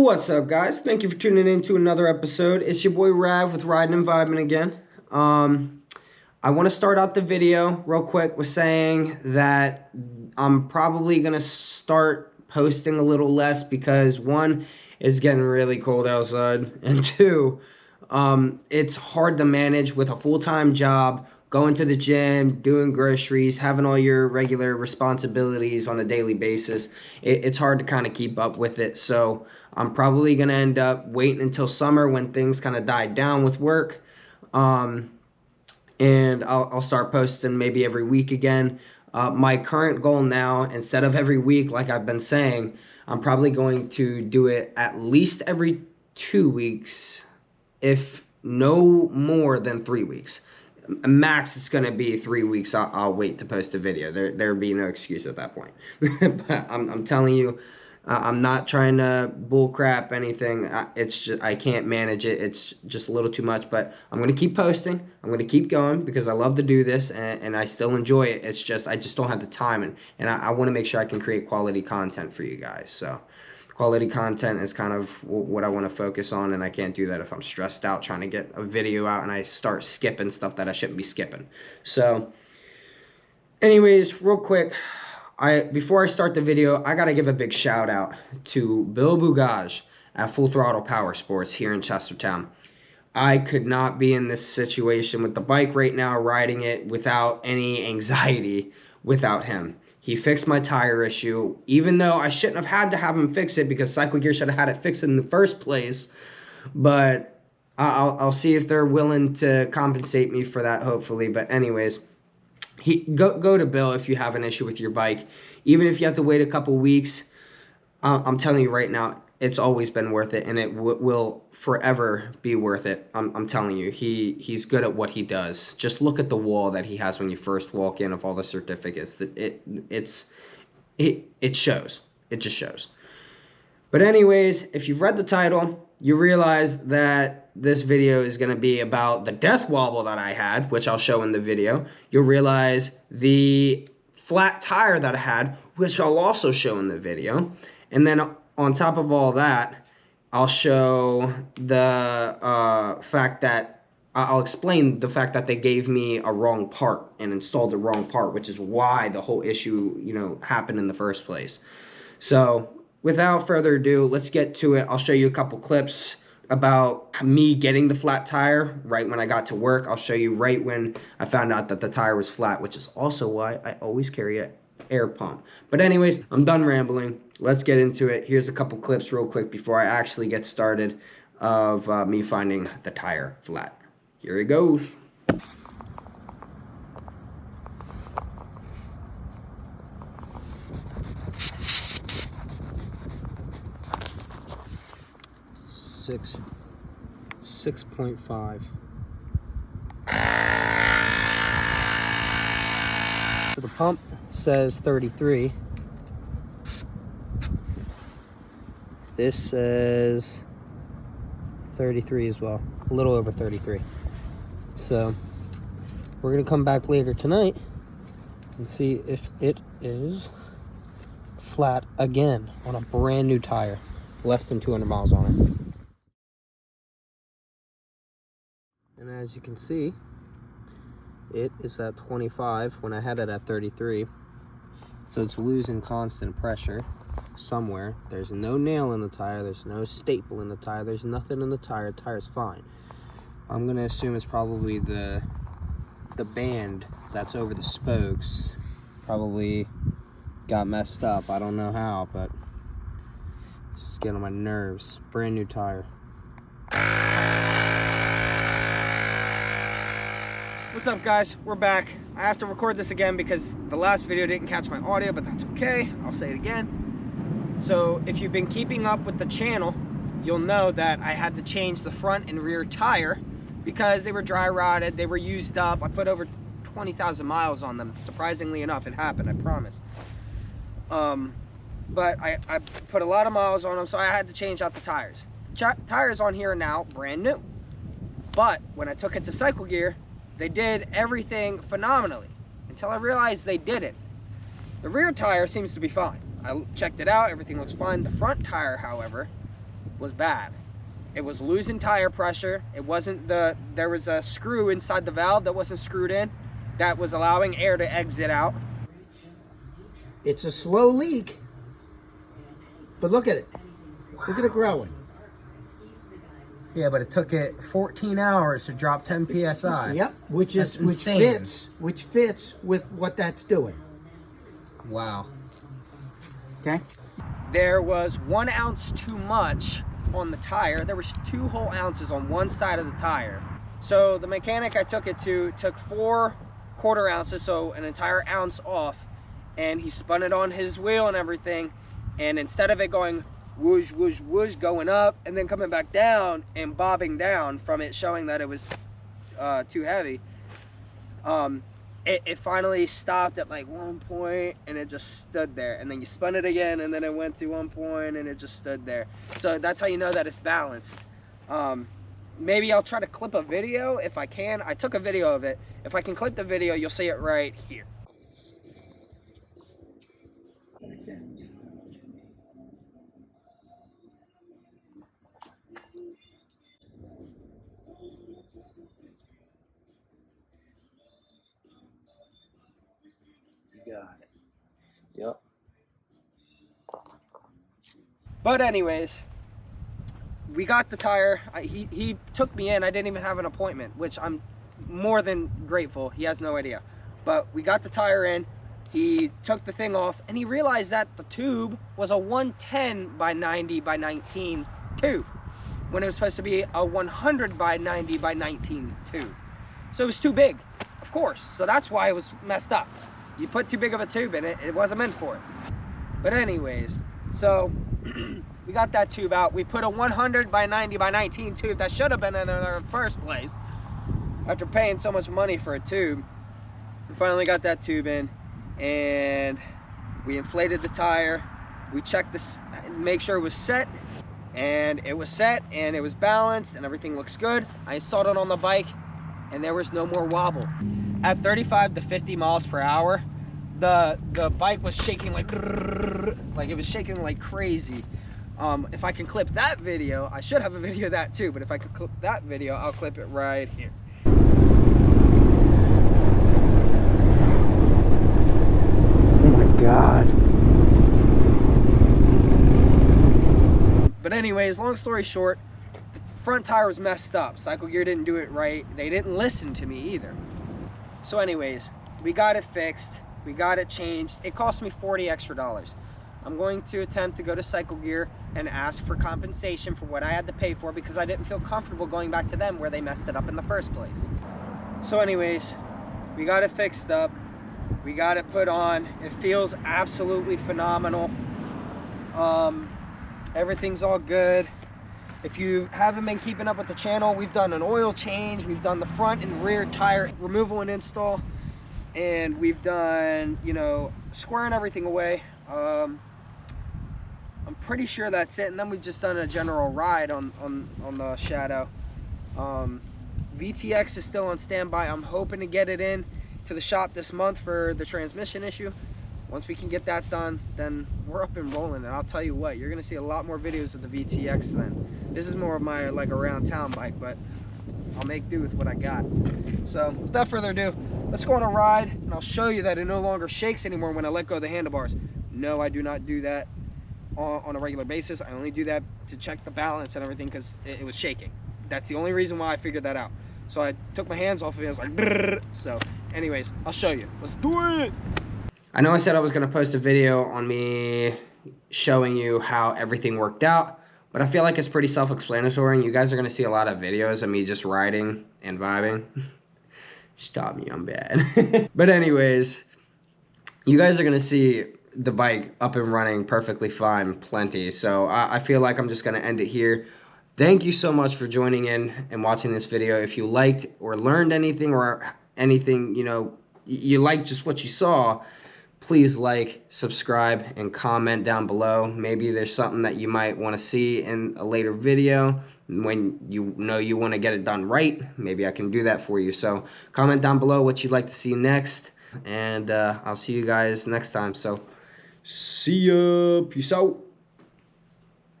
What's up, guys? Thank you for tuning in to another episode. It's your boy Rav with Riding and Vibing again. I want to start out the video real quick with saying that I'm probably going to start posting a little less because one, it's getting really cold outside, and two, it's hard to manage with a full-time job, going to the gym, doing groceries, having all your regular responsibilities on a daily basis. It's hard to kind of keep up with it. So I'm probably going to end up waiting until summer when things kind of die down with work. And I'll start posting maybe every week again. My current goal now, instead of every week like I've been saying, I'm probably going to do it at least every 2 weeks, if no more than 3 weeks. Max, it's going to be 3 weeks. I'll wait to post a video. There'll be no excuse at that point. But I'm telling you, I'm not trying to bullcrap anything. It's just I can't manage it. It's just a little too much. But I'm going to keep posting. I'm going to keep going because I love to do this and I still enjoy it. It's just I just don't have the time and I want to make sure I can create quality content for you guys. So quality content is kind of what I want to focus on, and I can't do that if I'm stressed out trying to get a video out and I start skipping stuff that I shouldn't be skipping. So anyways, real quick, before I start the video, I got to give a big shout out to Bill Bugaj at Full Throttle Power Sports here in Chestertown. I could not be in this situation with the bike right now, riding it without any anxiety without him. He fixed my tire issue, even though I shouldn't have had to have him fix it because Cycle Gear should have had it fixed in the first place. But I'll see if they're willing to compensate me for that, hopefully. But anyways, go to Bill if you have an issue with your bike. Even if you have to wait a couple weeks, I'm telling you right now, it's always been worth it, and it will forever be worth it. I'm telling you, he's good at what he does. Just look at the wall that he has when you first walk in of all the certificates. It shows. It just shows. But anyways, if you've read the title, you realize that this video is going to be about the death wobble that I had, which I'll show in the video. You'll realize the flat tire that I had, which I'll also show in the video. And then on top of all that, I'll show the fact that I'll explain the fact that they gave me a wrong part and installed the wrong part, which is why the whole issue, happened in the first place. So without further ado, let's get to it. I'll show you a couple clips about me getting the flat tire right when I got to work. I'll show you right when I found out that the tire was flat, which is also why I always carry an air pump. But anyways, I'm done rambling. Let's get into it. Here's a couple clips real quick before I actually get started of me finding the tire flat. Here it goes. Six 6.5. So the pump says 33. This says 33 as well, a little over 33. So we're gonna come back later tonight and see if it is flat again on a brand new tire, less than 200 miles on it. And as you can see, it is at 25 when I had it at 33. So it's losing constant pressure somewhere. There's no nail in the tire, there's no staple in the tire, there's nothing in the tire. The tire's fine. I'm gonna assume it's probably the band that's over the spokes probably got messed up. I don't know how, but it's just getting on my nerves. Brand new tire. What's up, guys? We're back. I have to record this again because the last video didn't catch my audio, but that's okay. I'll say it again. So if you've been keeping up with the channel, you'll know that I had to change the front and rear tire because they were dry rotted, they were used up. I put over 20,000 miles on them. Surprisingly enough, it happened, I promise. But I put a lot of miles on them, so I had to change out the tires. Tires on here are now brand new. But when I took it to Cycle Gear, they did everything phenomenally until I realized they didn't. The rear tire seems to be fine. I checked it out, everything looks fine. The front tire, however, was bad. It was losing tire pressure. It wasn't there was a screw inside the valve that wasn't screwed in that was allowing air to exit out. It's a slow leak, but look at it. Look at it growing. Yeah, but it took it 14 hours to drop 10 psi. Yep, which fits with what that's doing. Wow. Okay. There was 1 ounce too much on the tire. There was 2 whole ounces on one side of the tire. So the mechanic I took it to took 4 1/4 ounces, so an entire ounce off, and he spun it on his wheel and everything, and instead of it going whoosh, whoosh, whoosh, going up and then coming back down and bobbing down from it showing that it was too heavy, it finally stopped at like 1 point and it just stood there, and then you spun it again and then it went to 1 point and it just stood there. So that's how you know that it's balanced. Maybe I'll try to clip a video if I can. I took a video of it. If I can clip the video, you'll see it right here. Like that. You got it. Yep. But anyways, we got the tire. He took me in. I didn't even have an appointment, which I'm more than grateful. He has no idea. But we got the tire in. He took the thing off, and he realized that the tube was a 110 by 90 by 19 tube, when it was supposed to be a 100 by 90 by 19 tube. So it was too big, of course. So that's why it was messed up. You put too big of a tube in it, it wasn't meant for it. But anyways, so we got that tube out. We put a 100 by 90 by 19 tube that should have been in there in the first place. After paying so much money for a tube, we finally got that tube in, and we inflated the tire. We checked this, make sure it was set, and it was set, and it was balanced, and everything looks good. I installed it on the bike, and there was no more wobble. At 35 to 50 miles per hour, the bike was shaking like it was shaking like crazy. If I can clip that video, I should have a video of that too, but if I could clip that video, I'll clip it right here. Oh my God. But anyways, long story short, the front tire was messed up. Cycle Gear didn't do it right. They didn't listen to me either. So anyways, we got it fixed. We got it changed. It cost me $40 extra. I'm going to attempt to go to Cycle Gear and ask for compensation for what I had to pay for, because I didn't feel comfortable going back to them where they messed it up in the first place. So anyways, we got it fixed up. We got it put on. It feels absolutely phenomenal. Everything's all good. If you haven't been keeping up with the channel, we've done an oil change, we've done the front and rear tire removal and install, and we've done, you know, squaring everything away. I'm pretty sure that's it, and then we've just done a general ride on the Shadow. VTX is still on standby. I'm hoping to get it in to the shop this month for the transmission issue. Once we can get that done, then we're up and rolling, and I'll tell you what, you're gonna see a lot more videos of the VTX then. This is more of my like around town bike, but I'll make do with what I got. So without further ado, let's go on a ride, and I'll show you that it no longer shakes anymore when I let go of the handlebars. No, I do not do that on a regular basis. I only do that to check the balance and everything, because it was shaking. That's the only reason why I figured that out. So I took my hands off of it, I was like, brrr. So anyways, I'll show you. Let's do it. I know I said I was going to post a video on me showing you how everything worked out, but I feel like it's pretty self-explanatory, and you guys are going to see a lot of videos of me just riding and vibing. Stop me, I'm bad. But anyways, you guys are going to see the bike up and running perfectly fine, plenty. So I feel like I'm just going to end it here. Thank you so much for joining in and watching this video. If you liked or learned anything, or anything, you know, you liked just what you saw, please like, subscribe, and comment down below. Maybe there's something that you might want to see in a later video. When you know you want to get it done right, maybe I can do that for you. So comment down below what you'd like to see next, and I'll see you guys next time. So see ya. Peace out.